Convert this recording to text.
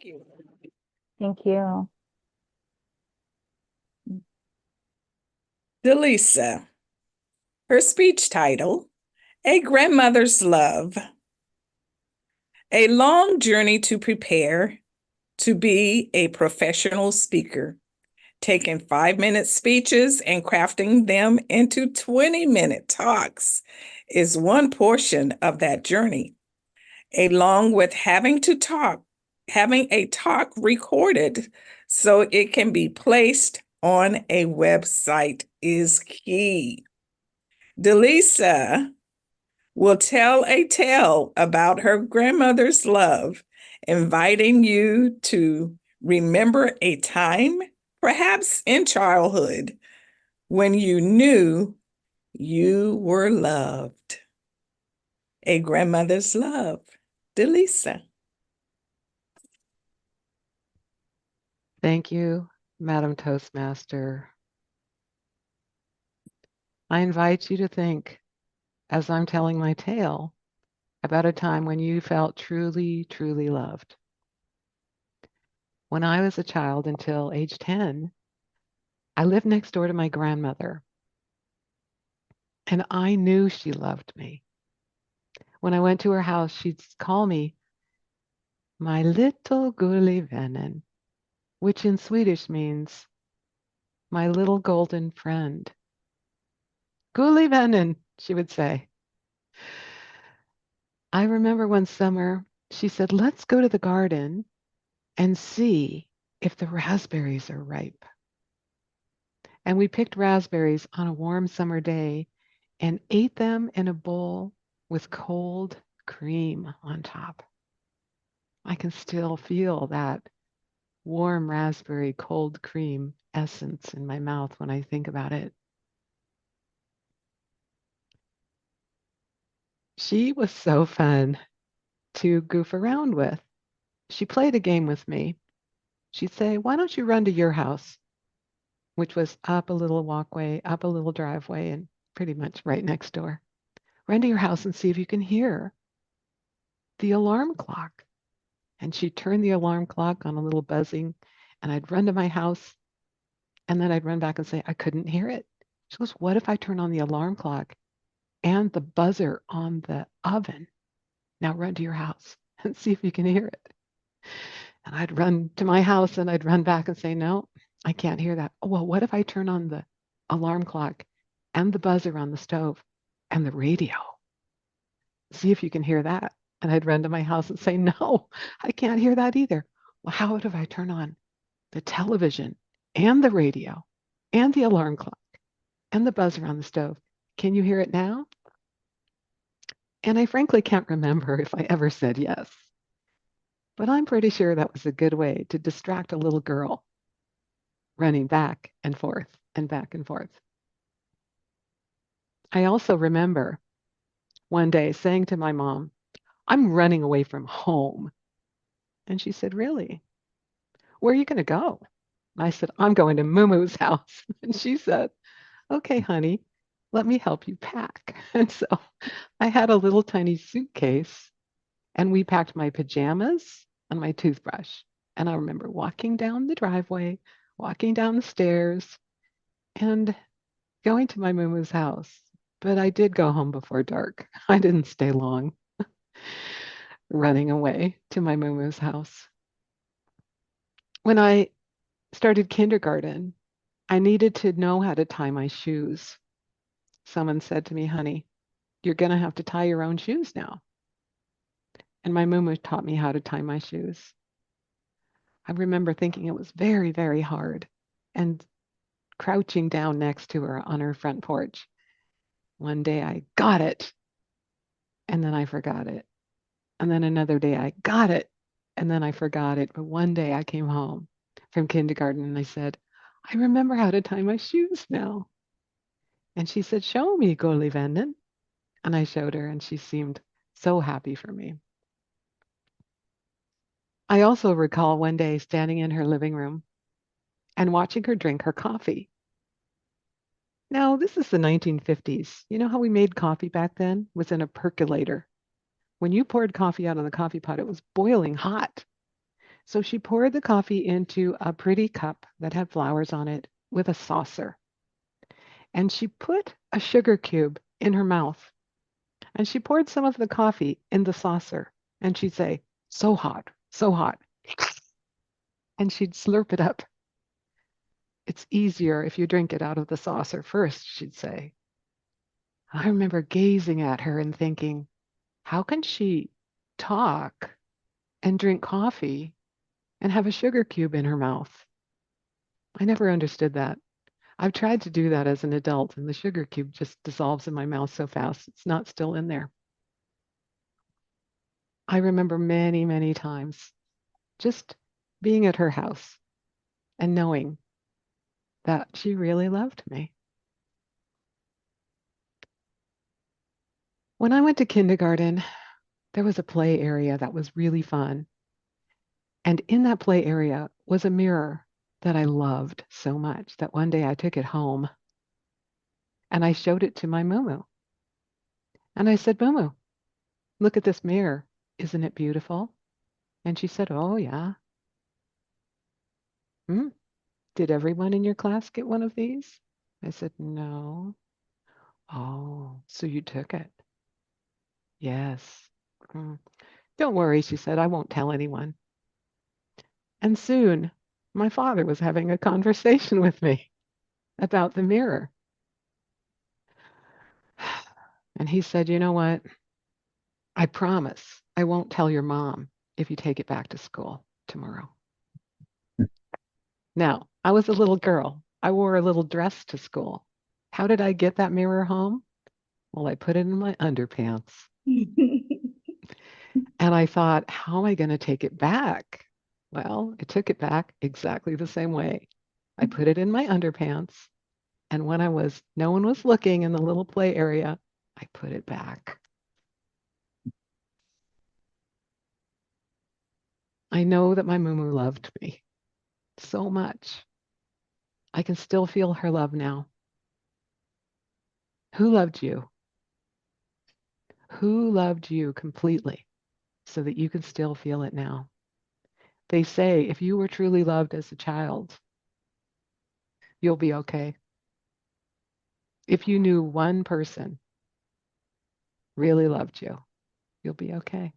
you. Thank you. Delisa, her speech title, A Grandmother's Love, a long journey to prepare to be a professional speaker, taking 5-minute speeches and crafting them into 20-minute talks is one portion of that journey, along with having a talk recorded so it can be placed on a website is key. Delisa will tell a tale about her grandmother's love, inviting you to remember a time, perhaps in childhood, when you knew you were loved. A grandmother's love. Delisa. Thank you, Madam Toastmaster. I invite you to think, as I'm telling my tale, about a time when you felt truly, truly loved. When I was a child until age 10, I lived next door to my grandmother, and I knew she loved me. When I went to her house, she'd call me my little gullig vännen, which in Swedish means my little golden friend. Gullig vännen, she would say. I remember one summer, she said, let's go to the garden and see if the raspberries are ripe. And we picked raspberries on a warm summer day and ate them in a bowl with cold cream on top. I can still feel that warm raspberry cold cream essence in my mouth when I think about it. She was so fun to goof around with. She played a game with me. She'd say, why don't you run to your house? Which was up a little walkway, up a little driveway, and pretty much right next door. Run to your house and see if you can hear the alarm clock. And she'd turn the alarm clock on a little buzzing, and I'd run to my house, and then I'd run back and say, I couldn't hear it. She goes, what if I turn on the alarm clock and the buzzer on the oven? Now run to your house and see if you can hear it. And I'd run to my house and I'd run back and say, no, I can't hear that. Oh, well, what if I turn on the alarm clock and the buzzer on the stove and the radio? See if you can hear that. And I'd run to my house and say, no, I can't hear that either. Well, how if I turn on the television and the radio and the alarm clock and the buzzer on the stove? Can you hear it now? And I frankly can't remember if I ever said yes. But I'm pretty sure that was a good way to distract a little girl running back and forth and back and forth. I also remember one day saying to my mom, I'm running away from home. And she said, really? Where are you going to go? I said, I'm going to Moo house. And she said, okay, honey, let me help you pack. And so I had a little tiny suitcase and we packed my pajamas and my toothbrush. And I remember walking down the driveway, walking down the stairs, and going to my Moo house. But I did go home before dark. I didn't stay long, running away to my Moo house. When I started kindergarten, I needed to know how to tie my shoes. Someone said to me, honey, you're going to have to tie your own shoes now. And my Moo taught me how to tie my shoes. I remember thinking it was very, very hard and crouching down next to her on her front porch. One day I got it and then I forgot it. And then another day I got it and then I forgot it. But one day I came home from kindergarten and I said, I remember how to tie my shoes now. And she said, show me, gullig vännen. And I showed her and she seemed so happy for me. I also recall one day standing in her living room and watching her drink her coffee. Now, this is the 1950s. You know how we made coffee back then? It was in a percolator. When you poured coffee out of the coffee pot, it was boiling hot. So she poured the coffee into a pretty cup that had flowers on it with a saucer. And she put a sugar cube in her mouth. And she poured some of the coffee in the saucer. And she'd say, so hot, so hot. And she'd slurp it up. It's easier if you drink it out of the saucer first, she'd say. I remember gazing at her and thinking, how can she talk and drink coffee and have a sugar cube in her mouth? I never understood that. I've tried to do that as an adult, and the sugar cube just dissolves in my mouth so fast, it's not still in there. I remember many, many times just being at her house and knowing that she really loved me. When I went to kindergarten, there was a play area that was really fun. And in that play area was a mirror that I loved so much that one day I took it home and I showed it to my Mumu. And I said, Mumu, look at this mirror. Isn't it beautiful? And she said, oh, yeah. Hmm. Did everyone in your class get one of these? I said, no. Oh, so you took it? Yes. Hmm. Don't worry, she said, I won't tell anyone. And soon my father was having a conversation with me about the mirror. And he said, you know what? I promise I won't tell your mom if you take it back to school tomorrow. Now, I was a little girl. I wore a little dress to school. How did I get that mirror home? Well, I put it in my underpants. And I thought, how am I going to take it back? Well, I took it back exactly the same way. I put it in my underpants. And when no one was looking in the little play area, I put it back. I know that my Mumu loved me so much. I can still feel her love now. Who loved you? Who loved you completely so that you can still feel it now? They say if you were truly loved as a child, you'll be okay. If you knew one person really loved you, you'll be okay.